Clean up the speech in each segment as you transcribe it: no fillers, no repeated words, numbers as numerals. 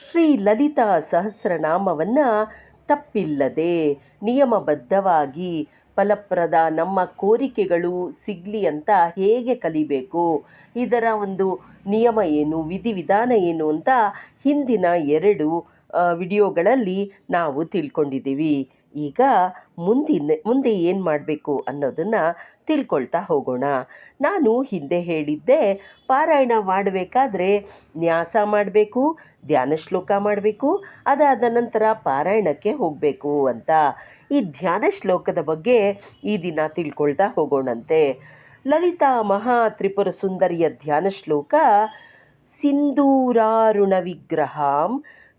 ಶ್ರೀ ಲಲಿತಾ ಸಹಸ್ರನಾಮವನ್ನು ತಪ್ಪಿಲ್ಲದೆ ನಿಯಮಬದ್ಧವಾಗಿ ಫಲಪ್ರದ ನಮ್ಮ ಕೋರಿಕೆಗಳು ಸಿಗಲಿ ಅಂತ ಹೇಗೆ ಕಲಿಬೇಕು, ಇದರ ಒಂದು ನಿಯಮ ಏನು, ವಿಧಿವಿಧಾನ ಏನು ಅಂತ ಹಿಂದಿನ 2 ವಿಡಿಯೋಗಳಲ್ಲಿ ನಾವು ತಿಳ್ಕೊಂಡಿದ್ದೀವಿ. ಈಗ ಮುಂದೆ ಏನು ಮಾಡಬೇಕು ಅನ್ನೋದನ್ನು ತಿಳ್ಕೊಳ್ತಾ ಹೋಗೋಣ. ನಾನು ಹಿಂದೆ ಹೇಳಿದ್ದೆ, ಪಾರಾಯಣ ಮಾಡಬೇಕಾದ್ರೆ ನ್ಯಾಸ ಮಾಡಬೇಕು, ಧ್ಯಾನ ಶ್ಲೋಕ ಮಾಡಬೇಕು, ಅದಾದ ನಂತರ ಪಾರಾಯಣಕ್ಕೆ ಹೋಗಬೇಕು ಅಂತ. ಈ ಧ್ಯಾನ ಶ್ಲೋಕದ ಬಗ್ಗೆ ಈ ದಿನ ತಿಳ್ಕೊಳ್ತಾ ಹೋಗೋಣಂತೆ. ಲಲಿತಾ ಮಹಾ ತ್ರಿಪುರ ಸುಂದರಿಯ ಧ್ಯಾನ ಶ್ಲೋಕ: ಸಿಂಧೂರಾರುಣ ವಿಗ್ರಹಾಂ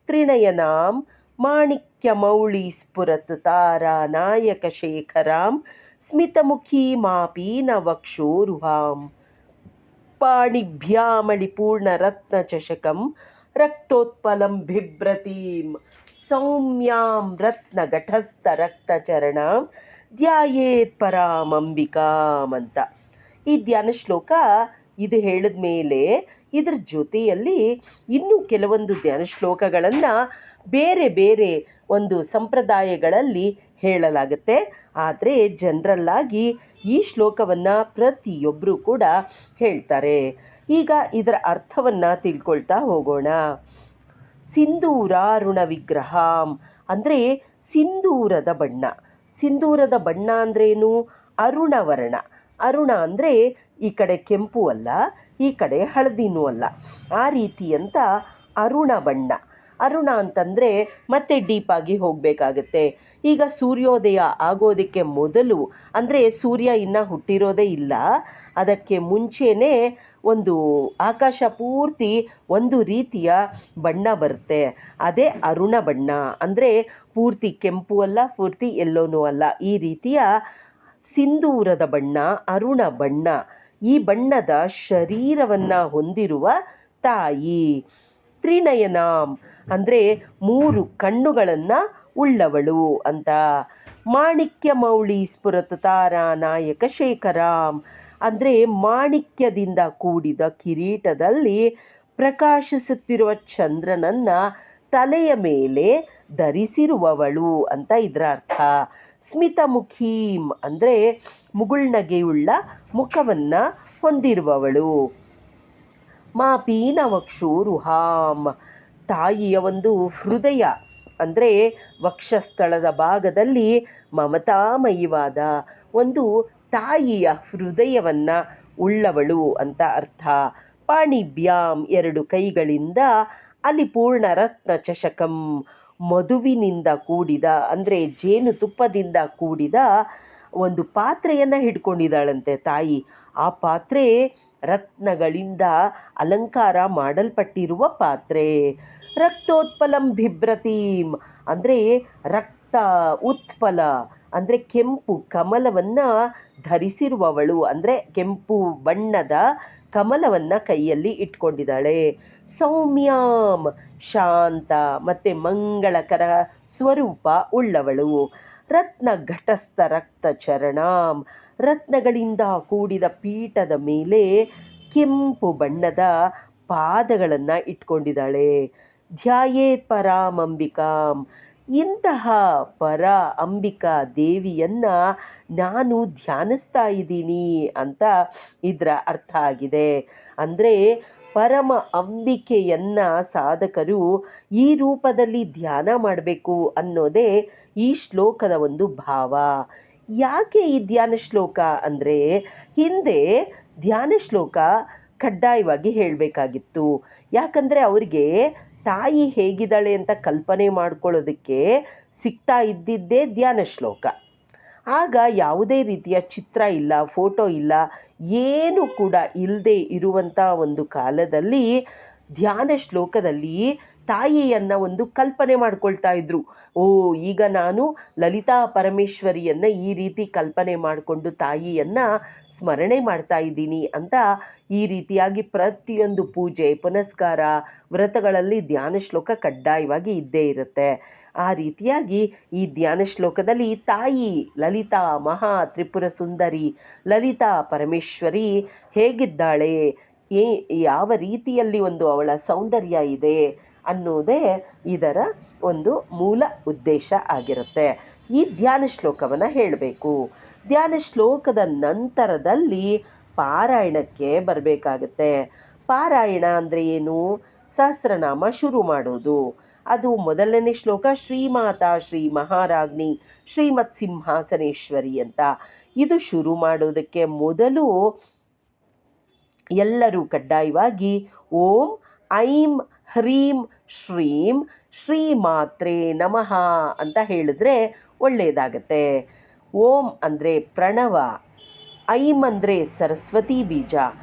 ತ್ರಿನಯನಾಂ ಮಾಣಿಕ್ಯಮೌಳಿ ಸ್ಫುರತ್ ತಾರಾ ನಾಯಕ ಶೇಖರಾಂ ಸ್ಮಿತಮುಖೀಮಾಪೀನ ವಕ್ಷೋರುಹಾಂ ಪಾಣಿಭ್ಯಾಮಳಿಪೂರ್ಣರತ್ನಚಷಕಂ ರಕ್ತೋತ್ಪಲಂ ಬಿಭ್ರತೀಂ ಸೌಮ್ಯಾಂ ರತ್ನಘಟಸ್ಥರಕ್ತಚರಣಾಂ ಧ್ಯಾಯೇತ್ ಪರಾಮಂಬಿಕಾಂ ಅಂತ. ಈ ಧ್ಯಾನ ಶ್ಲೋಕ ಇದು ಹೇಳಿದ ಮೇಲೆ ಇದರ ಜೊತೆಯಲ್ಲಿ ಇನ್ನೂ ಕೆಲವೊಂದು ಧ್ಯಾನ ಶ್ಲೋಕಗಳನ್ನು ಬೇರೆ ಬೇರೆ ಒಂದು ಸಂಪ್ರದಾಯಗಳಲ್ಲಿ ಹೇಳಲಾಗುತ್ತೆ. ಆದರೆ ಜನರಲ್ಲಾಗಿ ಈ ಶ್ಲೋಕವನ್ನು ಪ್ರತಿಯೊಬ್ಬರೂ ಕೂಡ ಹೇಳ್ತಾರೆ. ಈಗ ಇದರ ಅರ್ಥವನ್ನು ತಿಳ್ಕೊಳ್ತಾ ಹೋಗೋಣ. ಸಿಂಧೂರಾರುಣ ವಿಗ್ರಹಾಂ ಅಂದರೆ ಸಿಂಧೂರದ ಬಣ್ಣ. ಸಿಂಧೂರದ ಬಣ್ಣ ಅಂದ್ರೇನು? ಅರುಣವರ್ಣ. ಅರುಣ ಅಂದರೆ ಈ ಕಡೆ ಕೆಂಪು ಅಲ್ಲ, ಈ ಕಡೆ ಹಳದಿನೂ ಅಲ್ಲ, ಆ ರೀತಿ ಅಂತ ಅರುಣ ಬಣ್ಣ. ಅರುಣ ಅಂತಂದರೆ ಮತ್ತೆ ಡೀಪಾಗಿ ಹೋಗಬೇಕಾಗತ್ತೆ. ಈಗ ಸೂರ್ಯೋದಯ ಆಗೋದಕ್ಕೆ ಮೊದಲು, ಅಂದರೆ ಸೂರ್ಯ ಇನ್ನೂ ಹುಟ್ಟಿರೋದೇ ಇಲ್ಲ, ಅದಕ್ಕೆ ಮುಂಚೆನೇ ಒಂದು ಆಕಾಶ ಪೂರ್ತಿ ಒಂದು ರೀತಿಯ ಬಣ್ಣ ಬರುತ್ತೆ. ಅದೇ ಅರುಣ ಬಣ್ಣ. ಅಂದರೆ ಪೂರ್ತಿ ಕೆಂಪು ಅಲ್ಲ, ಪೂರ್ತಿ ಎಲ್ಲೋನೂ ಅಲ್ಲ, ಈ ರೀತಿಯ ಸಿಂಧೂರದ ಬಣ್ಣ, ಅರುಣ ಬಣ್ಣ. ಈ ಬಣ್ಣದ ಶರೀರವನ್ನು ಹೊಂದಿರುವ ತಾಯಿ. ತ್ರಿನಯನಾಂ ಅಂದರೆ 3 ಕಣ್ಣುಗಳನ್ನು ಉಳ್ಳವಳು ಅಂತ. ಮಾಣಿಕ್ಯ ಮೌಳಿ ಸ್ಫುರತ್ ತಾರಾ ನಾಯಕ ಶೇಖರಾಂ ಅಂದರೆ ಮಾಣಿಕ್ಯದಿಂದ ಕೂಡಿದ ಕಿರೀಟದಲ್ಲಿ ಪ್ರಕಾಶಿಸುತ್ತಿರುವ ಚಂದ್ರನನ್ನು ತಲೆಯ ಮೇಲೆ ಧರಿಸಿರುವವಳು ಅಂತ ಇದರ ಅರ್ಥ. ಸ್ಮಿತಮುಖೀಂ ಅಂದರೆ ಮುಗುಳ್ನಗೆಯುಳ್ಳ ಮುಖವನ್ನು ಹೊಂದಿರುವವಳು. ಮಾಪೀನ ವಕ್ಷೋರುಹಾಂ ತಾಯಿಯ ಒಂದು ಹೃದಯ ಅಂದರೆ ವಕ್ಷಸ್ಥಳದ ಭಾಗದಲ್ಲಿ ಮಮತಾಮಯಿವಾದ ಒಂದು ತಾಯಿಯ ಹೃದಯವನ್ನು ಉಳ್ಳವಳು ಅಂತ ಅರ್ಥ. ಪಾಣಿಭ್ಯಾಂ 2 ಕೈಗಳಿಂದ ಅಲಿಪೂರ್ಣ ರತ್ನ ಚಷಕಂ ಮಧುವಿನಿಂದ ಕೂಡಿದ ಅಂದರೆ ಜೇನುತುಪ್ಪದಿಂದ ಕೂಡಿದ ಒಂದು ಪಾತ್ರೆಯನ್ನು ಹಿಡ್ಕೊಂಡಿದ್ದಾಳಂತೆ ತಾಯಿ. ಆ ಪಾತ್ರೆ ರತ್ನಗಳಿಂದ ಅಲಂಕಾರ ಮಾಡಲ್ಪಟ್ಟಿರುವ ಪಾತ್ರೆ. ರಕ್ತೋತ್ಪಲಂ ಬಿಭ್ರತೀಂ ಅಂದರೆ ರಕ್ತ ಉತ್ಪಲ ಅಂದರೆ ಕೆಂಪು ಕಮಲವನ್ನು ಧರಿಸಿರುವವಳು, ಅಂದರೆ ಕೆಂಪು ಬಣ್ಣದ ಕಮಲವನ್ನು ಕೈಯಲ್ಲಿ ಇಟ್ಕೊಂಡಿದ್ದಾಳೆ. ಸೌಮ್ಯಾಂ ಶಾಂತ ಮತ್ತು ಮಂಗಳಕರ ಸ್ವರೂಪ ಉಳ್ಳವಳು. ರತ್ನ ಘಟಸ್ಥ ರಕ್ತ ಚರಣಾಂ ರತ್ನಗಳಿಂದ ಕೂಡಿದ ಪೀಠದ ಮೇಲೆ ಕೆಂಪು ಬಣ್ಣದ ಪಾದಗಳನ್ನು ಇಟ್ಕೊಂಡಿದ್ದಾಳೆ. ಧ್ಯಾಯೇತ್ ಪರಾಮಂಬಿಕಾಂ ಇಂತಹ ಪರ ಅಂಬಿಕಾ ದೇವಿಯನ್ನು ನಾನು ಧ್ಯಾನಿಸ್ತಾ ಇದ್ದೀನಿ ಅಂತ ಇದರ ಅರ್ಥ ಆಗಿದೆ. ಅಂದರೆ ಪರಮ ಅಂಬಿಕೆಯನ್ನು ಸಾಧಕರು ಈ ರೂಪದಲ್ಲಿ ಧ್ಯಾನ ಮಾಡಬೇಕು ಅನ್ನೋದೇ ಈ ಶ್ಲೋಕದ ಒಂದು ಭಾವ. ಯಾಕೆ ಈ ಧ್ಯಾನ ಶ್ಲೋಕ ಅಂದರೆ, ಹಿಂದೆ ಧ್ಯಾನ ಶ್ಲೋಕ ಕಡ್ಡಾಯವಾಗಿ ಹೇಳಬೇಕಾಗಿತ್ತು. ಯಾಕಂದರೆ ಅವರಿಗೆ ತಾಯಿ ಹೇಗಿದ್ದಾಳೆ ಅಂತ ಕಲ್ಪನೆ ಮಾಡ್ಕೊಳ್ಳೋದಕ್ಕೆ ಸಿಗ್ತಾ ಇದ್ದಿದ್ದೇ ಧ್ಯಾನ ಶ್ಲೋಕ. ಆಗ ಯಾವುದೇ ರೀತಿಯ ಚಿತ್ರ ಇಲ್ಲ, ಫೋಟೋ ಇಲ್ಲ, ಏನು ಕೂಡ ಇಲ್ಲದೆ ಇರುವಂಥ ಒಂದು ಕಾಲದಲ್ಲಿ ಧ್ಯಾನ ಶ್ಲೋಕದಲ್ಲಿ ತಾಯಿಯನ್ನು ಒಂದು ಕಲ್ಪನೆ ಮಾಡ್ಕೊಳ್ತಾ ಇದ್ರು. ಈಗ ನಾನು ಲಲಿತಾ ಪರಮೇಶ್ವರಿಯನ್ನು ಈ ರೀತಿ ಕಲ್ಪನೆ ಮಾಡಿಕೊಂಡು ತಾಯಿಯನ್ನು ಸ್ಮರಣೆ ಮಾಡ್ತಾ ಇದ್ದೀನಿ ಅಂತ ಈ ರೀತಿಯಾಗಿ ಪ್ರತಿಯೊಂದು ಪೂಜೆ ಪುನಸ್ಕಾರ ವ್ರತಗಳಲ್ಲಿ ಧ್ಯಾನ ಶ್ಲೋಕ ಕಡ್ಡಾಯವಾಗಿ ಇದ್ದೇ ಇರುತ್ತೆ. ಆ ರೀತಿಯಾಗಿ ಈ ಧ್ಯಾನ ಶ್ಲೋಕದಲ್ಲಿ ತಾಯಿ ಲಲಿತಾ ಮಹಾ ತ್ರಿಪುರ ಸುಂದರಿ ಲಲಿತಾ ಪರಮೇಶ್ವರಿ ಹೇಗಿದ್ದಾಳೆ, ಯಾವ ರೀತಿಯಲ್ಲಿ ಒಂದು ಅವಳ ಸೌಂದರ್ಯ ಇದೆ ಅನ್ನೋದೇ ಇದರ ಒಂದು ಮೂಲ ಉದ್ದೇಶ ಆಗಿರುತ್ತೆ. ಈ ಧ್ಯಾನ ಶ್ಲೋಕವನ್ನು ಹೇಳಬೇಕು. ಧ್ಯಾನ ಶ್ಲೋಕದ ನಂತರದಲ್ಲಿ ಪಾರಾಯಣಕ್ಕೆ ಬರಬೇಕಾಗತ್ತೆ. ಪಾರಾಯಣ ಅಂದರೆ ಏನು? ಸಹಸ್ರನಾಮ ಶುರು ಮಾಡೋದು. ಅದು ಮೊದಲನೇ ಶ್ಲೋಕ ಶ್ರೀಮಾತಾ ಶ್ರೀ ಮಹಾರಾಜ್ಞಿ ಶ್ರೀಮತ್ ಸಿಂಹಾಸನೇಶ್ವರಿ ಅಂತ. ಇದು ಶುರು ಮಾಡೋದಕ್ಕೆ ಮೊದಲು ಎಲ್ಲರೂ ಕಡ್ಡಾಯವಾಗಿ ಓಂ ಐಂ ಹ್ರೀಂ ಶ್ರೀಂ ಶ್ರೀ ಮಾತ್ರೇ ನಮಃ ಅಂತ ಹೇಳಿದ್ರೆ ಒಳ್ಳೆಯದಾಗತ್ತೆ. ಓಂ ಅಂದರೆ ಪ್ರಣವ, ಐಂ ಅಂದರೆ ಸರಸ್ವತಿ ಬೀಜ,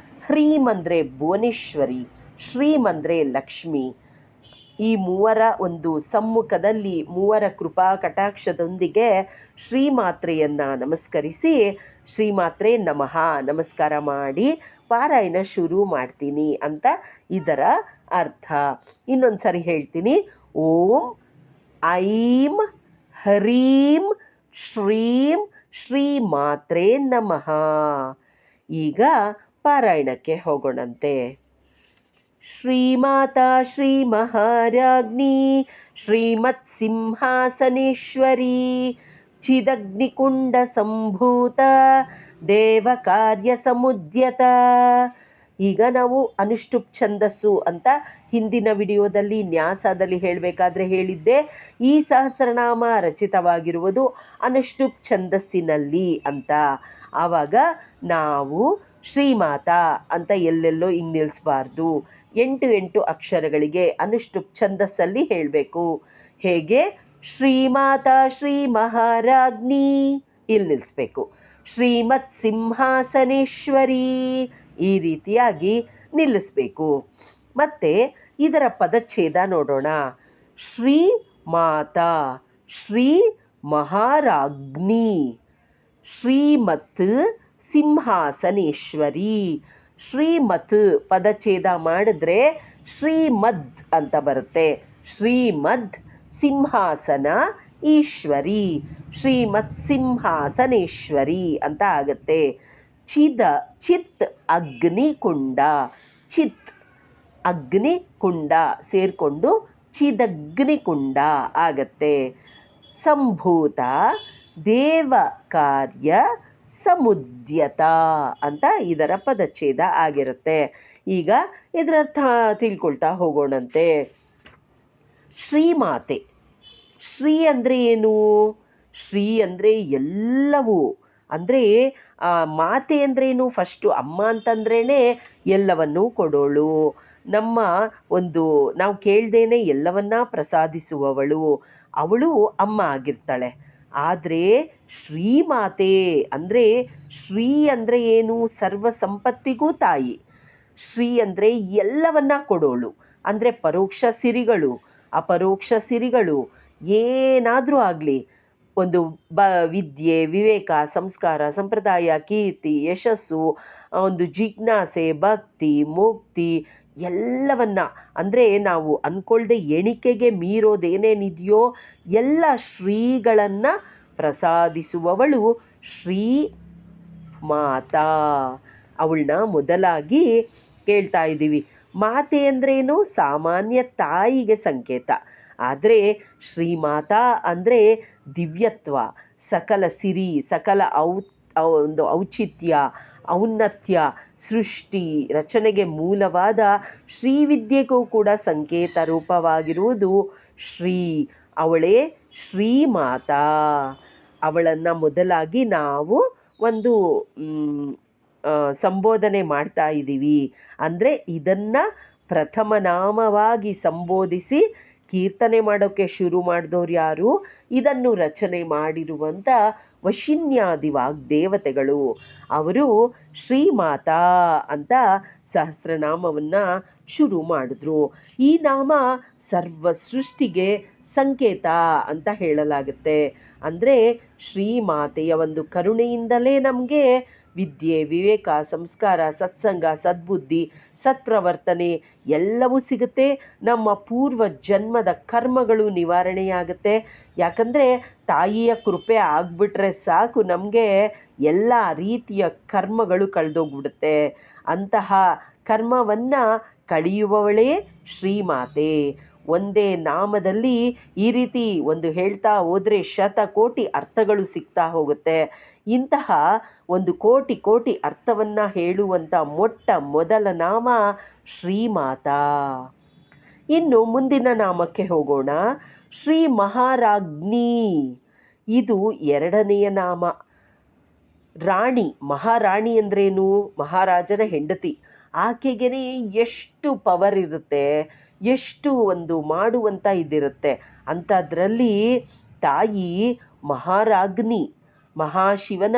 ಹ್ರೀಂ ಅಂದರೆ ಭುವನೇಶ್ವರಿ, ಶ್ರೀಂ ಅಂದರೆ ಲಕ್ಷ್ಮಿ. ಈ ಮೂವರ ಒಂದು ಸಮ್ಮುಖದಲ್ಲಿ ಮೂವರ ಕೃಪಾ ಕಟಾಕ್ಷದೊಂದಿಗೆ ಶ್ರೀಮಾತ್ರೆಯನ್ನು ನಮಸ್ಕರಿಸಿ ಶ್ರೀಮಾತ್ರೆ ನಮಃ ನಮಸ್ಕಾರ ಮಾಡಿ ಪಾರಾಯಣ ಶುರು ಮಾಡ್ತೀನಿ ಅಂತ ಇದರ ಅರ್ಥ. ಇನ್ನೊಂದು ಸರಿ ಹೇಳ್ತೀನಿ. ಓಂ ಐಂ ಹ್ರೀಂ ಶ್ರೀಂ ಶ್ರೀಮಾತ್ರೆ ನಮಃ. ಈಗ ಪಾರಾಯಣಕ್ಕೆ ಹೋಗೋಣಂತೆ. ಶ್ರೀಮಾತಾ ಶ್ರೀ ಮಹಾರಾಜ್ಞಿ ಶ್ರೀಮತ್ ಸಿಂಹಾಸನೇಶ್ವರಿ ಚಿದಗ್ನಿಕುಂಡ ಸಂಭೂತ ದೇವ ಕಾರ್ಯ ಸಮುದ್ಯತ. ಈಗ ನಾವು ಅನುಷ್ಠುಪ್ ಛಂದಸ್ಸು ಅಂತ ಹಿಂದಿನ ವಿಡಿಯೋದಲ್ಲಿ ನ್ಯಾಸದಲ್ಲಿ ಹೇಳಬೇಕಾದ್ರೆ ಹೇಳಿದ್ದೆ. ಈ ಸಹಸ್ರನಾಮ ರಚಿತವಾಗಿರುವುದು ಅನುಷ್ಠುಪ್ ಛಂದಸ್ಸಿನಲ್ಲಿ ಅಂತ. ಆವಾಗ ನಾವು ಶ್ರೀಮಾತಾ ಅಂತ ಎಲ್ಲೆಲ್ಲೋ ಹಿಂಗೆ ನಿಲ್ಲಿಸಬಾರ್ದು. 8 ಅಕ್ಷರಗಳಿಗೆ ಅನುಷ್ಠುಪ್ ಛಂದಸ್ಸಲ್ಲಿ ಹೇಳಬೇಕು. ಹೇಗೆ? ಶ್ರೀಮಾತಾ ಶ್ರೀ ಮಹಾರಾಜ್ಞಿ ಇಲ್ಲಿ ನಿಲ್ಲಿಸ್ಬೇಕು. ಶ್ರೀಮತ್ ಸಿಂಹಾಸನೇಶ್ವರಿ ಈ ರೀತಿಯಾಗಿ ನಿಲ್ಲಿಸ್ಬೇಕು. ಮತ್ತು ಇದರ ಪದಚ್ಛೇದ ನೋಡೋಣ. ಶ್ರೀ ಮಾತಾ, ಶ್ರೀ ಮಹಾರಾಜ್ಞಿ, ಶ್ರೀಮತ್ ಸಿಂಹಾಸನೇಶ್ವರಿ. ಶ್ರೀಮತ್ ಪದಚ್ಛೇದ ಮಾಡಿದ್ರೆ ಶ್ರೀಮದ್ ಅಂತ ಬರುತ್ತೆ. ಶ್ರೀಮದ್ ಸಿಂಹಾಸನ ಈಶ್ವರಿ, ಶ್ರೀಮತ್ ಸಿಂಹಾಸನೇಶ್ವರಿ ಅಂತ ಆಗುತ್ತೆ. ಚಿತ್ ಅಗ್ನಿಕುಂಡ, ಚಿತ್ ಅಗ್ನಿಕುಂಡ ಸೇರಿಕೊಂಡು ಚಿದಗ್ನಿಕುಂಡ ಆಗತ್ತೆ. ಸಂಭೂತ ದೇವ ಕಾರ್ಯ ಸಮುದ್ಯತ ಅಂತ ಇದರ ಪದಚ್ಛೇದ ಆಗಿರುತ್ತೆ. ಈಗ ಇದರರ್ಥ ತಿಳ್ಕೊಳ್ತಾ ಹೋಗೋಣಂತೆ. ಶ್ರೀಮಾತೆ, ಶ್ರೀ ಅಂದರೆ ಏನು? ಶ್ರೀ ಅಂದರೆ ಎಲ್ಲವೂ. ಅಂದರೆ ಮಾತೆ ಅಂದ್ರೇನು? ಫಸ್ಟು ಅಮ್ಮ ಅಂತಂದ್ರೇ ಎಲ್ಲವನ್ನೂ ಕೊಡೋಳು, ನಮ್ಮ ಒಂದು ನಾವು ಕೇಳ್ದೇನೆ ಎಲ್ಲವನ್ನ ಪ್ರಸಾದಿಸುವವಳು, ಅವಳು ಅಮ್ಮ ಆಗಿರ್ತಾಳೆ. ಆದರೆ ಶ್ರೀಮಾತೆ ಅಂದರೆ, ಶ್ರೀ ಅಂದರೆ ಏನು? ಸರ್ವ ಸಂಪತ್ತಿಗೂ ತಾಯಿ. ಶ್ರೀ ಅಂದರೆ ಎಲ್ಲವನ್ನ ಕೊಡೋಳು. ಅಂದರೆ ಪರೋಕ್ಷ ಸಿರಿಗಳು, ಅಪರೋಕ್ಷ ಸಿರಿಗಳು ಏನಾದರೂ ಆಗಲಿ, ಒಂದು ವಿದ್ಯೆ, ವಿವೇಕ, ಸಂಸ್ಕಾರ, ಸಂಪ್ರದಾಯ, ಕೀರ್ತಿ, ಯಶಸ್ಸು, ಒಂದು ಜಿಜ್ಞಾಸೆ, ಭಕ್ತಿ, ಮುಕ್ತಿ ಎಲ್ಲವನ್ನ, ಅಂದರೆ ನಾವು ಅಂದ್ಕೊಳ್ದೆ ಎಣಿಕೆಗೆ ಮೀರೋದೇನೇನಿದೆಯೋ ಎಲ್ಲ ಶ್ರೀಗಳನ್ನು ಪ್ರಸಾದಿಸುವವಳು ಶ್ರೀ ಮಾತಾ. ಅವಳನ್ನ ಮೊದಲಾಗಿ ಕೇಳ್ತಾ ಇದ್ದೀವಿ. ಮಾತೆ ಅಂದ್ರೇನು? ಸಾಮಾನ್ಯ ತಾಯಿಗೆ ಸಂಕೇತ. ಆದರೆ ಶ್ರೀಮಾತಾ ಅಂದರೆ ದಿವ್ಯತ್ವ, ಸಕಲ ಸಿರಿ, ಸಕಲ ಒಂದು ಔಚಿತ್ಯ, ಔನ್ನತ್ಯ, ಸೃಷ್ಟಿ ರಚನೆಗೆ ಮೂಲವಾದ ಶ್ರೀವಿದ್ಯೆಗೂ ಕೂಡ ಸಂಕೇತ ರೂಪವಾಗಿರುವುದು ಶ್ರೀ. ಅವಳೇ ಶ್ರೀಮಾತಾ. ಅವಳನ್ನು ಮೊದಲಾಗಿ ನಾವು ಒಂದು ಸಂಬೋಧನೆ ಮಾಡ್ತಾ ಇದ್ದೀವಿ. ಅಂದರೆ ಇದನ್ನು ಪ್ರಥಮ ನಾಮವಾಗಿ ಸಂಬೋಧಿಸಿ ಕೀರ್ತನೆ ಮಾಡೋಕ್ಕೆ ಶುರು ಮಾಡಿದವ್ರು ಯಾರು? ಇದನ್ನು ರಚನೆ ಮಾಡಿರುವಂಥ ವಶಿನ್ಯಾದಿ ವಾಗ್ದೇವತೆಗಳು. ಅವರು ಶ್ರೀಮಾತಾ ಅಂತ ಸಹಸ್ರನಾಮವನ್ನು ಶುರು ಮಾಡಿದ್ರು. ಈ ನಾಮ ಸರ್ವ ಸೃಷ್ಟಿಗೆ ಸಂಕೇತ ಅಂತ ಹೇಳಲಾಗುತ್ತೆ. ಅಂದರೆ ಶ್ರೀಮಾತೆಯ ಒಂದು ಕರುಣೆಯಿಂದಲೇ ನಮಗೆ ವಿದ್ಯೆ, ವಿವೇಕ, ಸಂಸ್ಕಾರ, ಸತ್ಸಂಗ, ಸದ್ಬುದ್ಧಿ, ಸತ್ಪ್ರವರ್ತನೆ ಎಲ್ಲವೂ ಸಿಗುತ್ತೆ. ನಮ್ಮ ಪೂರ್ವ ಜನ್ಮದ ಕರ್ಮಗಳು ನಿವಾರಣೆಯಾಗುತ್ತೆ. ಯಾಕಂದರೆ ತಾಯಿಯ ಕೃಪೆ ಆಗಿಬಿಟ್ರೆ ಸಾಕು, ನಮಗೆ ಎಲ್ಲ ರೀತಿಯ ಕರ್ಮಗಳು ಕಳೆದೋಗ್ಬಿಡುತ್ತೆ. ಅಂತಹ ಕರ್ಮವನ್ನು ಕಳೆಯುವವಳೇ ಶ್ರೀಮಾತೆ. ಒಂದೇ ನಾಮದಲ್ಲಿ ಈ ರೀತಿ ಒಂದು ಹೇಳ್ತಾ ಹೋದರೆ ಶತಕೋಟಿ ಅರ್ಥಗಳು ಸಿಗ್ತಾ ಹೋಗುತ್ತೆ. ಇಂತಹ ಒಂದು ಕೋಟಿ ಕೋಟಿ ಅರ್ಥವನ್ನು ಹೇಳುವಂಥ ಮೊಟ್ಟ ಮೊದಲ ನಾಮ ಶ್ರೀಮಾತಾ. ಇನ್ನು ಮುಂದಿನ ನಾಮಕ್ಕೆ ಹೋಗೋಣ. ಶ್ರೀ ಮಹಾರಾಜ್ಞಿ, ಇದು ಎರಡನೆಯ ನಾಮ. ರಾಣಿ, ಮಹಾರಾಣಿ ಅಂದ್ರೇನು? ಮಹಾರಾಜನ ಹೆಂಡತಿ. ಆಕೆಗೆ ಎಷ್ಟು ಪವರ್ ಇರುತ್ತೆ, ಎಷ್ಟು ಒಂದು ಮಾಡುವಂಥ ಇದಿರುತ್ತೆ. ಅಂಥದ್ರಲ್ಲಿ ತಾಯಿ ಮಹಾರಾಜ್ಞಿ, ಮಹಾಶಿವನ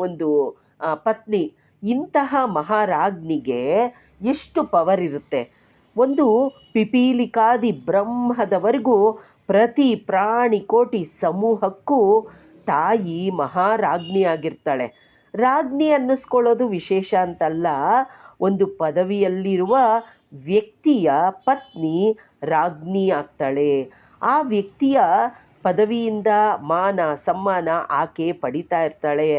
ಒಂದು ಪತ್ನಿ. ಇಂತಹ ಮಹಾರಾಜ್ಞಿಗೆ ಎಷ್ಟು ಪವರ್ ಇರುತ್ತೆ. ಒಂದು ಪಿಪೀಲಿಕಾದಿ ಬ್ರಹ್ಮದವರೆಗೂ ಪ್ರತಿ ಪ್ರಾಣಿ ಕೋಟಿ ಸಮೂಹಕ್ಕೂ ತಾಯಿ ಮಹಾರಾಜ್ಞಿ ಆಗಿರ್ತಾಳೆ. ರಾಜ್ಞಿ ಅನ್ನಿಸ್ಕೊಳ್ಳೋದು ವಿಶೇಷ ಅಂತಲ್ಲ, ಒಂದು ಪದವಿಯಲ್ಲಿರುವ ವ್ಯಕ್ತಿಯ ಪತ್ನಿ ರಾಜ್ಞಿ ಆಗ್ತಾಳೆ. ಆ ವ್ಯಕ್ತಿಯ ಪದವಿಯಿಂದ ಮಾನ ಸಮ್ಮಾನ ಆಕೆ ಪಡಿತಾ ಇರ್ತಾಳೆ.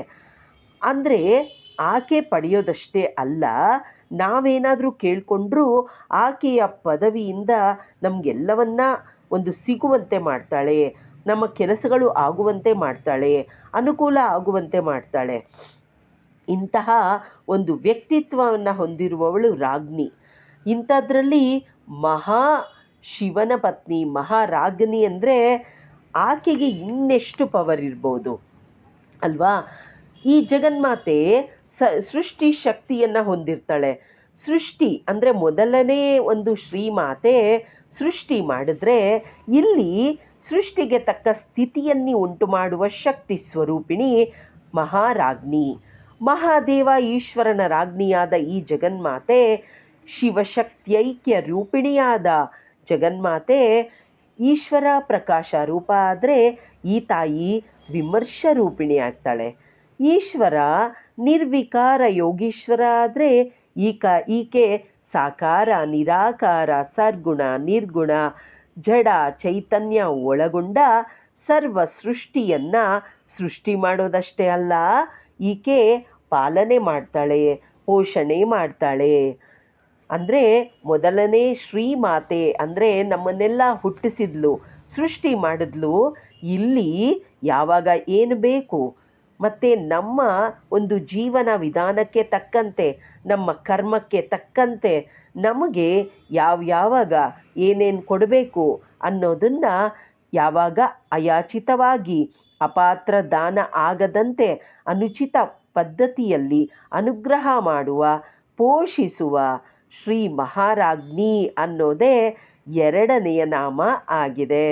ಅಂದರೆ ಆಕೆ ಪಡೆಯೋದಷ್ಟೇ ಅಲ್ಲ, ನಾವೇನಾದರೂ ಕೇಳಿಕೊಂಡ್ರೂ ಆಕೆಯ ಪದವಿಯಿಂದ ನಮಗೆಲ್ಲವನ್ನ ಒಂದು ಸಿಗುವಂತೆ ಮಾಡ್ತಾಳೆ, ನಮ್ಮ ಕೆಲಸಗಳು ಆಗುವಂತೆ ಮಾಡ್ತಾಳೆ, ಅನುಕೂಲ ಆಗುವಂತೆ ಮಾಡ್ತಾಳೆ. ಇಂತಹ ಒಂದು ವ್ಯಕ್ತಿತ್ವವನ್ನು ಹೊಂದಿರುವವಳು ರಾಜ್ಞಿ. ಇಂಥದ್ರಲ್ಲಿ ಮಹಾ ಶಿವನ ಪತ್ನಿ ಮಹಾರಾಜ್ಞಿ ಅಂದರೆ ಆಕೆಗೆ ಇನ್ನೆಷ್ಟು ಪವರ್ ಇರ್ಬೋದು ಅಲ್ವಾ. ಈ ಜಗನ್ಮಾತೆ ಸೃಷ್ಟಿ ಶಕ್ತಿಯನ್ನು ಹೊಂದಿರ್ತಾಳೆ. ಸೃಷ್ಟಿ ಅಂದರೆ ಮೊದಲನೇ ಒಂದು ಶ್ರೀಮಾತೆ ಸೃಷ್ಟಿ ಮಾಡಿದ್ರೆ, ಇಲ್ಲಿ ಸೃಷ್ಟಿಗೆ ತಕ್ಕ ಸ್ಥಿತಿಯನ್ನು ಉಂಟು ಮಾಡುವ ಶಕ್ತಿ ಸ್ವರೂಪಿಣಿ ಮಹಾರಾಜ್ಞಿ. ಮಹಾದೇವ ಈಶ್ವರನ ರಾಜ್ಞಿಯಾದ ಈ ಜಗನ್ಮಾತೆ, ಶಿವಶಕ್ತಿಯೈಕ್ಯ ರೂಪಿಣಿಯಾದ ಜಗನ್ಮಾತೆ ಈಶ್ವರ ಪ್ರಕಾಶ ರೂಪ ಆದರೆ, ಈ ತಾಯಿ ವಿಮರ್ಶ ರೂಪಿಣಿ ಆಗ್ತಾಳೆ. ಈಶ್ವರ ನಿರ್ವಿಕಾರ ಯೋಗೀಶ್ವರ ಆದರೆ, ಈಕೆ ಸಾಕಾರ ನಿರಾಕಾರ ಸರ್ಗುಣ ನಿರ್ಗುಣ ಜಡ ಚೈತನ್ಯ ಒಳಗೊಂಡ ಸರ್ವ ಸೃಷ್ಟಿಯನ್ನು ಸೃಷ್ಟಿ ಮಾಡೋದಷ್ಟೇ ಅಲ್ಲ, ಈಕೆ ಪಾಲನೆ ಮಾಡ್ತಾಳೆ, ಪೋಷಣೆ ಮಾಡ್ತಾಳೆ. ಅಂದರೆ ಮೊದಲನೇ ಶ್ರೀಮಾತೆ ಅಂದರೆ ನಮ್ಮನ್ನೆಲ್ಲ ಹುಟ್ಟಿಸಿದ್ಲು, ಸೃಷ್ಟಿ ಮಾಡಿದ್ಲು. ಇಲ್ಲಿ ಯಾವಾಗ ಏನು ಬೇಕು ಮತ್ತು ನಮ್ಮ ಒಂದು ಜೀವನ ವಿಧಾನಕ್ಕೆ ತಕ್ಕಂತೆ, ನಮ್ಮ ಕರ್ಮಕ್ಕೆ ತಕ್ಕಂತೆ ನಮಗೆ ಯಾವಾಗ ಏನೇನು ಕೊಡಬೇಕು ಅನ್ನೋದನ್ನು ಯಾವಾಗ ಅಯಾಚಿತವಾಗಿ ಅಪಾತ್ರ ದಾನ ಆಗದಂತೆ ಅನುಚಿತ ಪದ್ಧತಿಯಲ್ಲಿ ಅನುಗ್ರಹ ಮಾಡುವ ಪೋಷಿಸುವ ಶ್ರೀ ಮಹಾರಾಜ್ಞಿ ಅನ್ನೋದೇ ಎರಡನೆಯ ನಾಮ ಆಗಿದೆ.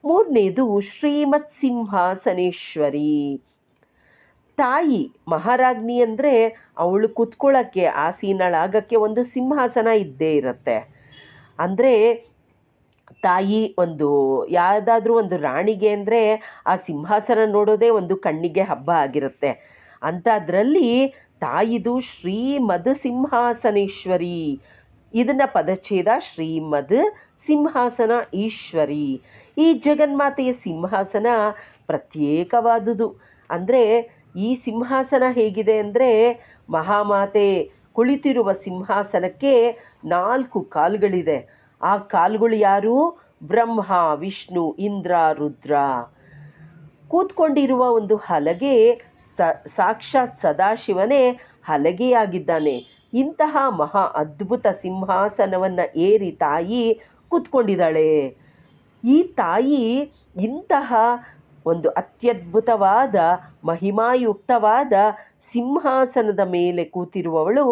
ಮೂರನೇದು ಶ್ರೀಮತ್ ಸಿಂಹಾಸನೇಶ್ವರಿ. ತಾಯಿ ಮಹಾರಾಜ್ಞಿ ಅಂದರೆ ಅವಳು ಕುತ್ಕೊಳ್ಳೋಕ್ಕೆ ಆಸೀನಳಾಗಕ್ಕೆ ಒಂದು ಸಿಂಹಾಸನ ಇದ್ದೇ ಇರುತ್ತೆ. ಅಂದರೆ ತಾಯಿ ಒಂದು ಯಾವುದಾದ್ರೂ ಒಂದು ರಾಣಿಗೆ ಅಂದರೆ ಆ ಸಿಂಹಾಸನ ನೋಡೋದೇ ಒಂದು ಕಣ್ಣಿಗೆ ಹಬ್ಬ ಆಗಿರುತ್ತೆ. ಅಂಥದ್ರಲ್ಲಿ ತಾಯಿದು ಶ್ರೀಮದ್ ಸಿಂಹಾಸನೇಶ್ವರಿ. ಇದನ್ನು ಪದಚ್ಛೇದ ಶ್ರೀಮದ್ ಸಿಂಹಾಸನ ಈಶ್ವರಿ. ಈ ಜಗನ್ಮಾತೆಯ ಸಿಂಹಾಸನ ಪ್ರತ್ಯೇಕವಾದುದು. ಅಂದರೆ ಈ ಸಿಂಹಾಸನ ಹೇಗಿದೆ ಅಂದರೆ, ಮಹಾಮಾತೆ ಕುಳಿತಿರುವ ಸಿಂಹಾಸನಕ್ಕೆ 4 ಕಾಲುಗಳಿದೆ. ಆ ಕಾಲುಗಳು ಯಾರು? ಬ್ರಹ್ಮ ವಿಷ್ಣು ಇಂದ್ರ ರುದ್ರ. ಕೂತ್ಕೊಂಡಿರುವ ಒಂದು ಹಲಗೆ ಸಾಕ್ಷಾತ್ ಸದಾಶಿವನೇ ಹಲಗೆಯಾಗಿದ್ದಾನೆ. ಇಂತಹ ಮಹಾ ಅದ್ಭುತ ಸಿಂಹಾಸನವನ್ನು ಏರಿ ತಾಯಿ ಕೂತ್ಕೊಂಡಿದ್ದಾಳೆ. ಈ ತಾಯಿ ಇಂತಹ ಒಂದು ಅತ್ಯದ್ಭುತವಾದ ಮಹಿಮಾಯುಕ್ತವಾದ ಸಿಂಹಾಸನದ ಮೇಲೆ ಕೂತಿರುವವಳು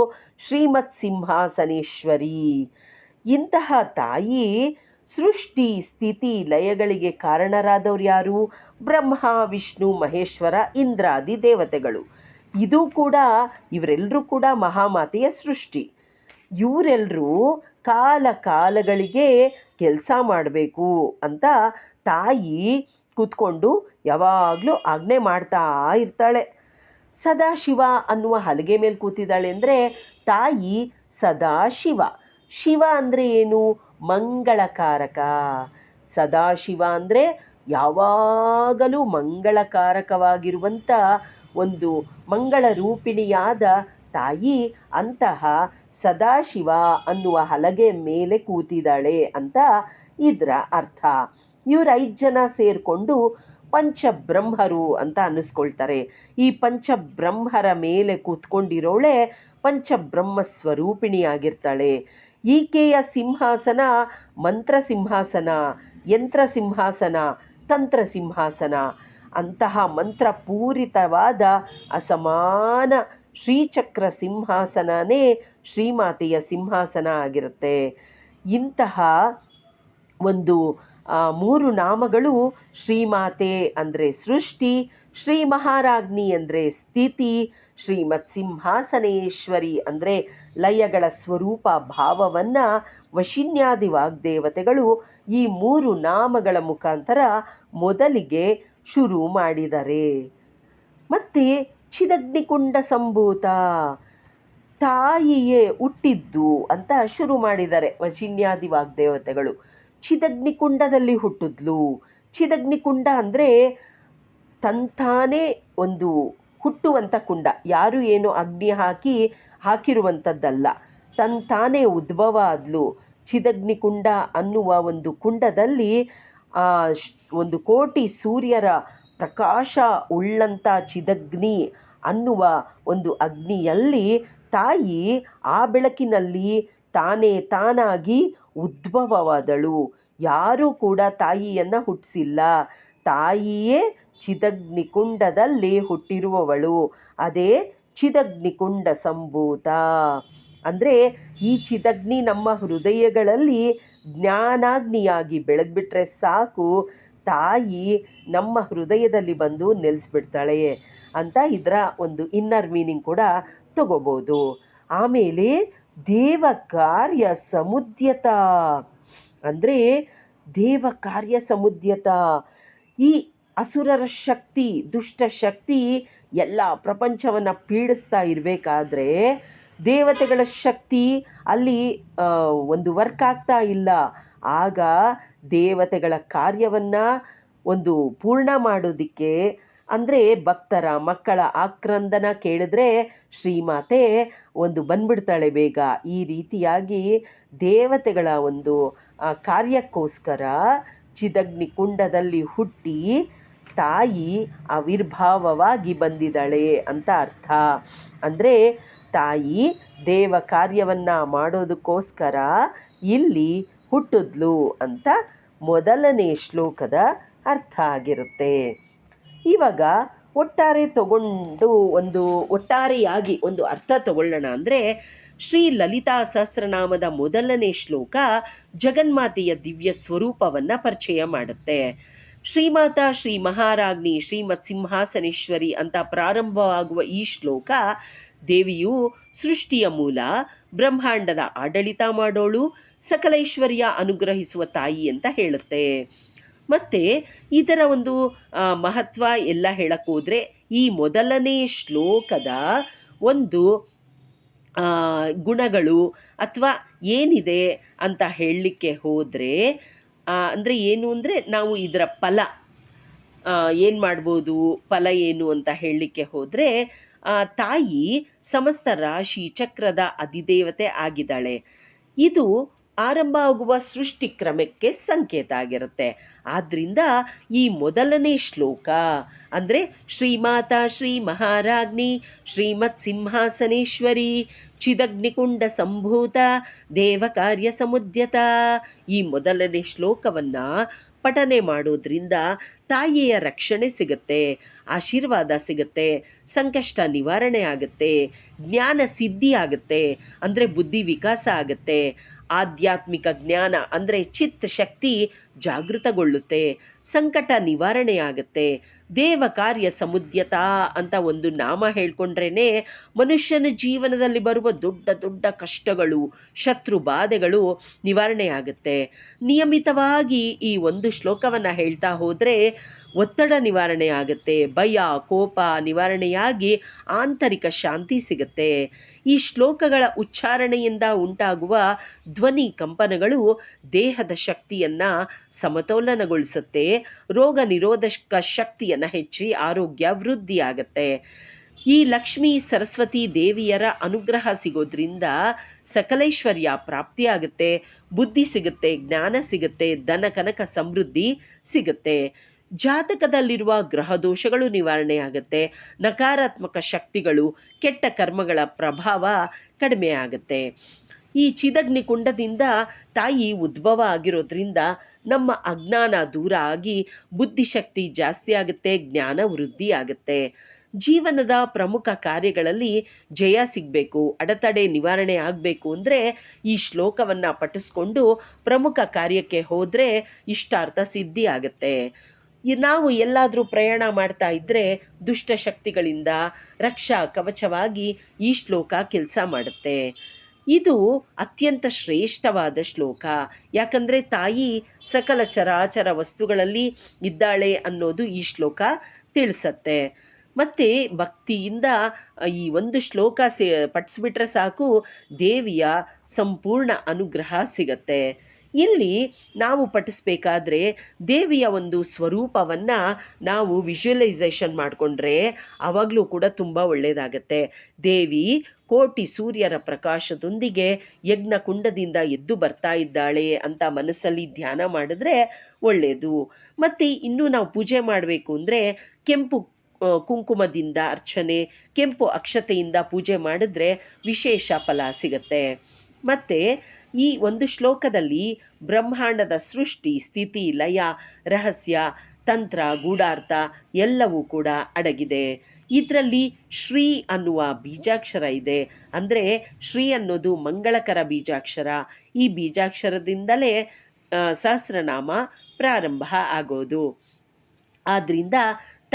ಶ್ರೀಮತ್ ಸಿಂಹಾಸನೇಶ್ವರಿ. ಇಂತಹ ತಾಯಿ ಸೃಷ್ಟಿ ಸ್ಥಿತಿ ಲಯಗಳಿಗೆ ಕಾರಣರಾದವ್ರು ಯಾರು? ಬ್ರಹ್ಮ ವಿಷ್ಣು ಮಹೇಶ್ವರ ಇಂದ್ರಾದಿ ದೇವತೆಗಳು. ಇವರೆಲ್ಲರೂ ಕೂಡ ಮಹಾಮಾತೆಯ ಸೃಷ್ಟಿ. ಇವರೆಲ್ಲರೂ ಕಾಲಗಳಿಗೆ ಕೆಲಸ ಮಾಡಬೇಕು ಅಂತ ತಾಯಿ ಕೂತ್ಕೊಂಡು ಯಾವಾಗಲೂ ಆಜ್ಞೆ ಮಾಡ್ತಾ ಇರ್ತಾಳೆ. ಸದಾಶಿವ ಅನ್ನುವ ಹಲಗೆ ಮೇಲೆ ಕೂತಿದ್ದಾಳೆ ಅಂದರೆ ತಾಯಿ ಸದಾಶಿವ. ಶಿವ ಅಂದರೆ ಏನು? ಮಂಗಳಕಾರಕ. ಸದಾಶಿವ ಅಂದರೆ ಯಾವಾಗಲೂ ಮಂಗಳಕಾರಕವಾಗಿರುವಂಥ ಒಂದು ಮಂಗಳ ರೂಪಿಣಿಯಾದ ತಾಯಿ ಅಂತಹ ಸದಾಶಿವ ಅನ್ನುವ ಹಲಗೆ ಮೇಲೆ ಕೂತಿದ್ದಾಳೆ ಅಂತ ಇದರ ಅರ್ಥ. ಇವ್ರು 5 ಜನ ಸೇರಿಕೊಂಡು ಪಂಚಬ್ರಹ್ಮರು ಅಂತ ಅನ್ನಿಸ್ಕೊಳ್ತಾರೆ. ಈ ಪಂಚಬ್ರಹ್ಮರ ಮೇಲೆ ಕೂತ್ಕೊಂಡಿರೋಳೆ ಪಂಚಬ್ರಹ್ಮ ಸ್ವರೂಪಿಣಿಯಾಗಿರ್ತಾಳೆ. ಈಕೆಯ ಸಿಂಹಾಸನ ಮಂತ್ರ ಸಿಂಹಾಸನ, ಯಂತ್ರ ಸಿಂಹಾಸನ, ತಂತ್ರ ಸಿಂಹಾಸನ. ಅಂತಹ ಮಂತ್ರಪೂರಿತವಾದ ಅಸಮಾನ ಶ್ರೀಚಕ್ರ ಸಿಂಹಾಸನನೇ ಶ್ರೀಮಾತೆಯ ಸಿಂಹಾಸನ ಆಗಿರುತ್ತೆ. ಇಂತಹ ಒಂದು 3 ನಾಮಗಳು ಶ್ರೀಮಾತೆ ಅಂದರೆ ಸೃಷ್ಟಿ, ಶ್ರೀ ಮಹಾರಾಜ್ಞಿ ಅಂದರೆ ಸ್ಥಿತಿ, ಶ್ರೀಮತ್ ಸಿಂಹಾಸನೇಶ್ವರಿ ಅಂದರೆ ಲಯಗಳ ಸ್ವರೂಪ ಭಾವವನ್ನು ವಶಿನ್ಯಾದಿ ವಾಗ್ದೇವತೆಗಳು ಈ 3 ನಾಮಗಳ ಮುಖಾಂತರ ಮೊದಲಿಗೆ ಶುರು ಮಾಡಿದ್ದಾರೆ. ಮತ್ತು ಚಿದಗ್ನಿಕುಂಡ ಸಂಭೂತ, ತಾಯಿಯೇ ಹುಟ್ಟಿದ್ದು ಅಂತ ಶುರು ಮಾಡಿದ್ದಾರೆ ವಶಿನ್ಯಾದಿ ವಾಗ್ದೇವತೆಗಳು. ಚಿದಗ್ನಿಕುಂಡದಲ್ಲಿ ಹುಟ್ಟಿದ್ಲು. ಚಿದಗ್ನಿಕುಂಡ ಅಂದರೆ ತಂತಾನೇ ಒಂದು ಹುಟ್ಟುವಂಥ ಕುಂಡ, ಯಾರು ಏನು ಅಗ್ನಿ ಹಾಕಿರುವಂಥದ್ದಲ್ಲ, ತಂತಾನೇ ಉದ್ಭವ ಆದ್ಲು. ಚಿದಗ್ನಿಕುಂಡ ಅನ್ನುವ ಒಂದು ಕುಂಡದಲ್ಲಿ 1 ಕೋಟಿ ಸೂರ್ಯರ ಪ್ರಕಾಶ ಉಳ್ಳಂಥ ಚಿದಗ್ನಿ ಅನ್ನುವ ಒಂದು ಅಗ್ನಿಯಲ್ಲಿ ತಾಯಿ ಆ ಬೆಳಕಿನಲ್ಲಿ ತಾನಾಗಿ ಉದ್ಭವವಾದಳು. ಯಾರೂ ಕೂಡ ತಾಯಿಯನ್ನು ಹುಟ್ಟಿಸಿಲ್ಲ, ತಾಯಿಯೇ ಚಿದಗ್ನಿಕುಂಡದಲ್ಲಿ ಹುಟ್ಟಿರುವವಳು. ಅದೇ ಚಿದಗ್ನಿಕುಂಡ ಸಂಭೂತ. ಅಂದರೆ ಈ ಚಿದಗ್ನಿ ನಮ್ಮ ಹೃದಯಗಳಲ್ಲಿ ಜ್ಞಾನಾಗ್ನಿಯಾಗಿ ಬೆಳಗ್ಬಿಟ್ರೆ ಸಾಕು, ತಾಯಿ ನಮ್ಮ ಹೃದಯದಲ್ಲಿ ಬಂದು ನೆಲೆಸ್ಬಿಡ್ತಾಳೆ ಅಂತ ಇದರ ಒಂದು ಇನ್ನರ್ ಮೀನಿಂಗ್ ಕೂಡ ತಗೋಬೋದು. ಆಮೇಲೆ ದೇವ ಕಾರ್ಯ ಸಮುದ್ಯತ ಅಂದರೆ ದೇವ ಕಾರ್ಯ ಸಮುದ್ಯತ. ಈ ಅಸುರರ ಶಕ್ತಿ, ದುಷ್ಟ ಶಕ್ತಿ ಎಲ್ಲ ಪ್ರಪಂಚವನ್ನು ಪೀಡಿಸ್ತಾ ಇರಬೇಕಾದ್ರೆ ದೇವತೆಗಳ ಶಕ್ತಿ ಅಲ್ಲಿ ಒಂದು ವರ್ಕ್ ಆಗ್ತಾ ಇಲ್ಲ. ಆಗ ದೇವತೆಗಳ ಕಾರ್ಯವನ್ನು ಒಂದು ಪೂರ್ಣ ಮಾಡೋದಕ್ಕೆ, ಅಂದರೆ ಭಕ್ತರ ಮಕ್ಕಳ ಆಕ್ರಂದನ ಕೇಳಿದ್ರೆ ಶ್ರೀಮಾತೆ ಒಂದು ಬಂದ್ಬಿಡ್ತಾಳೆ ಬೇಗ. ಈ ರೀತಿಯಾಗಿ ದೇವತೆಗಳ ಒಂದು ಕಾರ್ಯಕ್ಕೋಸ್ಕರ ಚಿದಗ್ನಿಕುಂಡದಲ್ಲಿ ಹುಟ್ಟಿ ತಾಯಿ ಆವಿರ್ಭಾವವಾಗಿ ಬಂದಿದ್ದಾಳೆ ಅಂತ ಅರ್ಥ. ಅಂದರೆ ತಾಯಿ ದೇವ ಕಾರ್ಯವನ್ನು ಮಾಡೋದಕ್ಕೋಸ್ಕರ ಇಲ್ಲಿ ಹುಟ್ಟಿದ್ಲು ಅಂತ ಮೊದಲನೇ ಶ್ಲೋಕದ ಅರ್ಥ ಆಗಿರುತ್ತೆ. ಇವಾಗ ಒಟ್ಟಾರೆಯಾಗಿ ಒಂದು ಅರ್ಥ ತಗೊಳ್ಳೋಣ. ಅಂದರೆ ಶ್ರೀ ಲಲಿತಾ ಸಹಸ್ರನಾಮದ ಮೊದಲನೇ ಶ್ಲೋಕ ಜಗನ್ಮಾತೆಯ ದಿವ್ಯ ಸ್ವರೂಪವನ್ನು ಪರಿಚಯ ಮಾಡುತ್ತೆ. ಶ್ರೀಮಾತಾ, ಶ್ರೀ ಮಹಾರಾಜ್ಞಿ, ಶ್ರೀಮತ್ ಸಿಂಹಾಸನೇಶ್ವರಿ ಅಂತ ಪ್ರಾರಂಭವಾಗುವ ಈ ಶ್ಲೋಕ ದೇವಿಯು ಸೃಷ್ಟಿಯ ಮೂಲ, ಬ್ರಹ್ಮಾಂಡದ ಆಡಳಿತ ಮಾಡೋಳು, ಸಕಲೈಶ್ವರ್ಯ ಅನುಗ್ರಹಿಸುವ ತಾಯಿ ಅಂತ ಹೇಳುತ್ತೆ. ಮತ್ತು ಇದರ ಒಂದು ಮಹತ್ವ ಎಲ್ಲ ಹೇಳೋಕ್ಕೋದ್ರೆ ಈ ಮೊದಲನೇ ಶ್ಲೋಕದ ಒಂದು ಗುಣಗಳು ಅಥವಾ ಏನಿದೆ ಅಂತ ಹೇಳಲಿಕ್ಕೆ ಹೋದರೆ, ಅಂದರೆ ಏನು ಅಂದರೆ ನಾವು ಇದರ ಫಲ ಏನು ಮಾಡ್ಬೋದು, ಫಲ ಏನು ಅಂತ ಹೇಳಲಿಕ್ಕೆ ಹೋದರೆ ತಾಯಿ ಸಮಸ್ತ ರಾಶಿ ಚಕ್ರದ ಅಧಿದೇವತೆ ಆಗಿದ್ದಾಳೆ. ಇದು ಆರಂಭ ಆಗುವ ಸೃಷ್ಟಿ ಕ್ರಮಕ್ಕೆ ಸಂಕೇತ ಆಗಿರುತ್ತೆ. ಆದ್ದರಿಂದ ಈ ಮೊದಲನೇ ಶ್ಲೋಕ ಅಂದರೆ ಶ್ರೀಮಾತಾ, ಶ್ರೀ ಮಹಾರಾಜ್ಞಿ, ಶ್ರೀಮತ್ ಸಿಂಹಾಸನೇಶ್ವರಿ, ಚಿದಗ್ನಿಕುಂಡ ಸಂಭೂತ, ದೇವ ಕಾರ್ಯ ಸಮುದ್ಯತ, ಈ ಮೊದಲನೇ ಶ್ಲೋಕವನ್ನು ಪಠನೆ ಮಾಡೋದ್ರಿಂದ ತಾಯಿಯ ರಕ್ಷಣೆ ಸಿಗುತ್ತೆ, ಆಶೀರ್ವಾದ ಸಿಗುತ್ತೆ, ಸಂಕಷ್ಟ ನಿವಾರಣೆ ಆಗುತ್ತೆ, ಜ್ಞಾನ ಸಿದ್ಧಿ ಆಗುತ್ತೆ, ಅಂದರೆ ಬುದ್ಧಿ ವಿಕಾಸ ಆಗುತ್ತೆ, ಆಧ್ಯಾತ್ಮಿಕ ಜ್ಞಾನ ಅಂದರೆ ಚಿತ್ತ ಶಕ್ತಿ ಜಾಗೃತಗೊಳ್ಳುತ್ತೆ, ಸಂಕಟ ನಿವಾರಣೆ ಆಗುತ್ತೆ. ದೇವ ಕಾರ್ಯ ಸಮುದ್ಯತ ಅಂತ ಒಂದು ನಾಮ ಹೇಳ್ಕೊಂಡ್ರೇ ಮನುಷ್ಯನ ಜೀವನದಲ್ಲಿ ಬರುವ ದೊಡ್ಡ ದೊಡ್ಡ ಕಷ್ಟಗಳು, ಶತ್ರು ಬಾಧೆಗಳು ನಿವಾರಣೆ ಆಗುತ್ತೆ. ನಿಯಮಿತವಾಗಿ ಈ ಒಂದು ಶ್ಲೋಕವನ್ನು ಹೇಳ್ತಾ ಹೋದರೆ ಒತ್ತಡ ನಿವಾರಣೆ ಆಗುತ್ತೆ, ಭಯ ಕೋಪ ನಿವಾರಣೆಯಾಗಿ ಆಂತರಿಕ ಶಾಂತಿ ಸಿಗುತ್ತೆ. ಈ ಶ್ಲೋಕಗಳ ಉಚ್ಚಾರಣೆಯಿಂದ ಉಂಟಾಗುವ ಧ್ವನಿ ಕಂಪನಗಳು ದೇಹದ ಶಕ್ತಿಯನ್ನು ಸಮತೋಲನಗೊಳಿಸುತ್ತೆ, ರೋಗ ನಿರೋಧಕ ಶಕ್ತಿಯನ್ನು ಹೆಚ್ಚಿ ಆರೋಗ್ಯ ವೃದ್ಧಿಯಾಗುತ್ತೆ. ಈ ಲಕ್ಷ್ಮೀ ಸರಸ್ವತಿ ದೇವಿಯರ ಅನುಗ್ರಹ ಸಿಗೋದ್ರಿಂದ ಸಕಲೈಶ್ವರ್ಯ ಪ್ರಾಪ್ತಿಯಾಗುತ್ತೆ, ಬುದ್ಧಿ ಸಿಗುತ್ತೆ, ಜ್ಞಾನ ಸಿಗುತ್ತೆ, ಧನ ಕನಕ ಸಮೃದ್ಧಿ ಸಿಗುತ್ತೆ. ಜಾತಕದಲ್ಲಿರುವ ಗ್ರಹ ದೋಷಗಳು ನಿವಾರಣೆ ಆಗುತ್ತೆ, ನಕಾರಾತ್ಮಕ ಶಕ್ತಿಗಳು, ಕೆಟ್ಟ ಕರ್ಮಗಳ ಪ್ರಭಾವ ಕಡಿಮೆ ಆಗುತ್ತೆ. ಈ ಚಿದಗ್ನಿ ಕುಂಡದಿಂದ ತಾಯಿ ಉದ್ಭವ ಆಗಿರೋದ್ರಿಂದ ನಮ್ಮ ಅಜ್ಞಾನ ದೂರ ಆಗಿ ಬುದ್ಧಿಶಕ್ತಿ ಜಾಸ್ತಿ ಆಗುತ್ತೆ, ಜ್ಞಾನ ವೃದ್ಧಿ ಆಗುತ್ತೆ. ಜೀವನದ ಪ್ರಮುಖ ಕಾರ್ಯಗಳಲ್ಲಿ ಜಯ ಸಿಗಬೇಕು, ಅಡೆತಡೆ ನಿವಾರಣೆ ಆಗಬೇಕು ಅಂದರೆ ಈ ಶ್ಲೋಕವನ್ನು ಪಠಿಸ್ಕೊಂಡು ಪ್ರಮುಖ ಕಾರ್ಯಕ್ಕೆ ಹೋದರೆ ಇಷ್ಟಾರ್ಥ ಸಿದ್ಧಿ ಆಗುತ್ತೆ. ನಾವು ಎಲ್ಲಾದರೂ ಪ್ರಯಾಣ ಮಾಡ್ತಾ ಇದ್ದರೆ ದುಷ್ಟಶಕ್ತಿಗಳಿಂದ ರಕ್ಷಾ ಕವಚವಾಗಿ ಈ ಶ್ಲೋಕ ಕೆಲಸ ಮಾಡುತ್ತೆ. ಇದು ಅತ್ಯಂತ ಶ್ರೇಷ್ಠವಾದ ಶ್ಲೋಕ. ಯಾಕಂದರೆ ತಾಯಿ ಸಕಲ ಚರಾಚರ ವಸ್ತುಗಳಲ್ಲಿ ಇದ್ದಾಳೆ ಅನ್ನೋದು ಈ ಶ್ಲೋಕ ತಿಳಿಸತ್ತೆ. ಮತ್ತು ಭಕ್ತಿಯಿಂದ ಈ ಒಂದು ಶ್ಲೋಕ ಪಠಿಸ್ಬಿಟ್ರೆ ಸಾಕು, ದೇವಿಯ ಸಂಪೂರ್ಣ ಅನುಗ್ರಹ ಸಿಗತ್ತೆ. ಇಲ್ಲಿ ನಾವು ಪಠಿಸ್ಬೇಕಾದ್ರೆ ದೇವಿಯ ಒಂದು ಸ್ವರೂಪವನ್ನು ನಾವು ವಿಜುವಲೈಸೇಷನ್ ಮಾಡಿಕೊಂಡ್ರೆ ಆವಾಗಲೂ ಕೂಡ ತುಂಬ ಒಳ್ಳೆಯದಾಗತ್ತೆ. ದೇವಿ ಕೋಟಿ ಸೂರ್ಯರ ಪ್ರಕಾಶದೊಂದಿಗೆ ಯಜ್ಞ ಕುಂಡದಿಂದ ಎದ್ದು ಬರ್ತಾ ಇದ್ದಾಳೆ ಅಂತ ಮನಸ್ಸಲ್ಲಿ ಧ್ಯಾನ ಮಾಡಿದ್ರೆ ಒಳ್ಳೆಯದು. ಮತ್ತು ಇನ್ನೂ ನಾವು ಪೂಜೆ ಮಾಡಬೇಕು ಅಂದರೆ ಕೆಂಪು ಕುಂಕುಮದಿಂದ ಅರ್ಚನೆ, ಕೆಂಪು ಅಕ್ಷತೆಯಿಂದ ಪೂಜೆ ಮಾಡಿದ್ರೆ ವಿಶೇಷ ಫಲ ಸಿಗತ್ತೆ. ಮತ್ತು ಈ ಒಂದು ಶ್ಲೋಕದಲ್ಲಿ ಬ್ರಹ್ಮಾಂಡದ ಸೃಷ್ಟಿ, ಸ್ಥಿತಿ, ಲಯ, ರಹಸ್ಯ, ತಂತ್ರ, ಗೂಢಾರ್ಥ ಎಲ್ಲವೂ ಕೂಡ ಅಡಗಿದೆ. ಇದರಲ್ಲಿ ಶ್ರೀ ಅನ್ನುವ ಬೀಜಾಕ್ಷರ ಇದೆ. ಅಂದರೆ ಶ್ರೀ ಅನ್ನೋದು ಮಂಗಳಕರ ಬೀಜಾಕ್ಷರ. ಈ ಬೀಜಾಕ್ಷರದಿಂದಲೇ ಸಹಸ್ರನಾಮ ಪ್ರಾರಂಭ ಆಗೋದು. ಆದ್ದರಿಂದ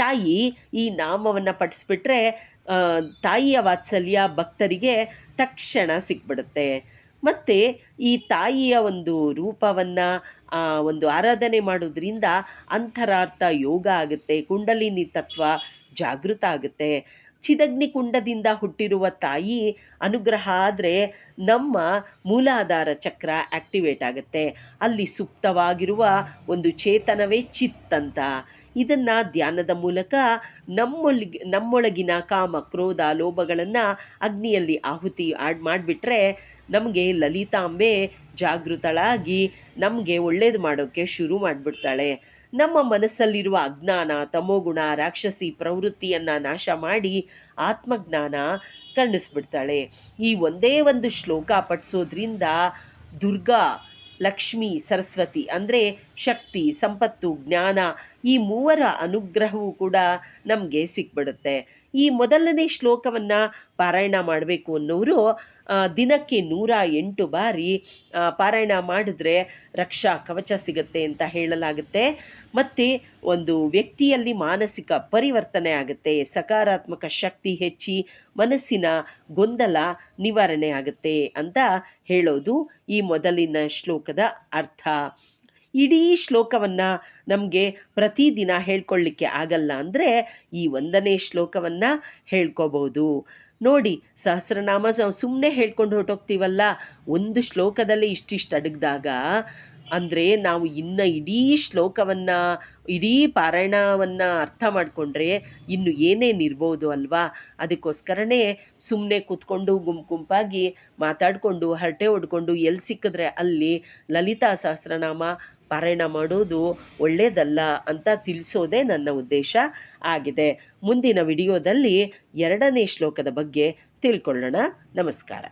ತಾಯಿ ಈ ನಾಮವನ್ನು ಪಠಿಸ್ಬಿಟ್ರೆ ತಾಯಿಯ ವಾತ್ಸಲ್ಯ ಭಕ್ತರಿಗೆ ತಕ್ಷಣ ಸಿಕ್ಬಿಡುತ್ತೆ. ಮತ್ತು ಈ ತಾಯಿಯ ಒಂದು ರೂಪವನ್ನು ಒಂದು ಆರಾಧನೆ ಮಾಡೋದ್ರಿಂದ ಅಂತರಾರ್ಥ ಯೋಗ ಆಗುತ್ತೆ, ಕುಂಡಲಿನಿ ತತ್ವ ಜಾಗೃತ ಆಗುತ್ತೆ. ಚಿದಗ್ನಿ ಕುಂಡದಿಂದ ಹುಟ್ಟಿರುವ ತಾಯಿ ಅನುಗ್ರಹ ಆದರೆ ನಮ್ಮ ಮೂಲಾಧಾರ ಚಕ್ರ ಆ್ಯಕ್ಟಿವೇಟ್ ಆಗುತ್ತೆ. ಅಲ್ಲಿ ಸುಪ್ತವಾಗಿರುವ ಒಂದು ಚೇತನವೇ ಚಿತ್ ಅಂತ. ಇದನ್ನು ಧ್ಯಾನದ ಮೂಲಕ ನಮ್ಮೊಳಗಿನ ಕಾಮ, ಕ್ರೋಧ, ಲೋಭಗಳನ್ನು ಅಗ್ನಿಯಲ್ಲಿ ಆಹುತಿ ಮಾಡಿಬಿಟ್ರೆ ನಮಗೆ ಲಲಿತಾಂಬೆ ಜಾಗೃತಳಾಗಿ ನಮಗೆ ಒಳ್ಳೇದು ಮಾಡೋಕ್ಕೆ ಶುರು ಮಾಡಿಬಿಡ್ತಾಳೆ. ನಮ್ಮ ಮನಸ್ಸಲ್ಲಿರುವ ಅಜ್ಞಾನ, ತಮೋಗುಣ, ರಾಕ್ಷಸಿ ಪ್ರವೃತ್ತಿಯನ್ನು ನಾಶ ಮಾಡಿ ಆತ್ಮಜ್ಞಾನ ಕರುಣಿಸ್ಬಿಡ್ತಾಳೆ. ಈ ಒಂದೇ ಒಂದು ಶ್ಲೋಕ ಪಠಿಸೋದ್ರಿಂದ ದುರ್ಗಾ, ಲಕ್ಷ್ಮೀ, ಸರಸ್ವತಿ ಅಂದರೆ ಶಕ್ತಿ, ಸಂಪತ್ತು, ಜ್ಞಾನ ಈ ಮೂವರ ಅನುಗ್ರಹವೂ ಕೂಡ ನಮಗೆ ಸಿಕ್ಬಿಡುತ್ತೆ. ಈ ಮೊದಲನೇ ಶ್ಲೋಕವನ್ನು ಪಾರಾಯಣ ಮಾಡಬೇಕು ಅನ್ನೋರು ದಿನಕ್ಕೆ 108 ಬಾರಿ ಪಾರಾಯಣ ಮಾಡಿದ್ರೆ ರಕ್ಷಾ ಕವಚ ಸಿಗುತ್ತೆ ಅಂತ ಹೇಳಲಾಗುತ್ತೆ. ಮತ್ತು ಒಂದು ವ್ಯಕ್ತಿಯಲ್ಲಿ ಮಾನಸಿಕ ಪರಿವರ್ತನೆ ಆಗುತ್ತೆ, ಸಕಾರಾತ್ಮಕ ಶಕ್ತಿ ಹೆಚ್ಚಿ ಮನಸ್ಸಿನ ಗೊಂದಲ ನಿವಾರಣೆ ಆಗುತ್ತೆ ಅಂತ ಹೇಳೋದು ಈ ಮೊದಲಿನ ಶ್ಲೋಕದ ಅರ್ಥ. ಇಡೀ ಶ್ಲೋಕವನ್ನು ನಮಗೆ ಪ್ರತಿದಿನ ಹೇಳ್ಕೊಳ್ಳಿಕ್ಕೆ ಆಗಲ್ಲ ಅಂದರೆ ಈ ಒಂದನೇ ಶ್ಲೋಕವನ್ನು ಹೇಳ್ಕೋಬೋದು. ನೋಡಿ, ಸಹಸ್ರನಾಮ ಸುಮ್ಮನೆ ಹೇಳ್ಕೊಂಡು ಹೊರಟೋಗ್ತೀವಲ್ಲ, ಒಂದು ಶ್ಲೋಕದಲ್ಲಿ ಇಷ್ಟಿಷ್ಟು ಅಡಗಿದಾಗ ಅಂದರೆ ನಾವು ಇನ್ನು ಇಡೀ ಶ್ಲೋಕವನ್ನು, ಇಡೀ ಪಾರಾಯಣವನ್ನು ಅರ್ಥ ಮಾಡಿಕೊಂಡ್ರೆ ಇನ್ನು ಏನೇನಿರ್ಬೋದು ಅಲ್ವಾ. ಅದಕ್ಕೋಸ್ಕರನೇ ಸುಮ್ಮನೆ ಕೂತ್ಕೊಂಡು ಗುಂಪಾಗಿ ಮಾತಾಡಿಕೊಂಡು ಹರಟೆ ಹೊಡ್ಕೊಂಡು ಎಲ್ಲಿ ಸಿಕ್ಕಿದ್ರೆ ಅಲ್ಲಿ ಲಲಿತಾ ಸಹಸ್ರನಾಮ ಪಾರಾಯಣ ಮಾಡೋದು ಒಳ್ಳೆಯದಲ್ಲ ಅಂತ ತಿಳಿಸೋದೇ ನನ್ನ ಉದ್ದೇಶ ಆಗಿದೆ. ಮುಂದಿನ ವಿಡಿಯೋದಲ್ಲಿ 2ನೇ ಶ್ಲೋಕದ ಬಗ್ಗೆ ತಿಳ್ಕೊಳ್ಳೋಣ. ನಮಸ್ಕಾರ.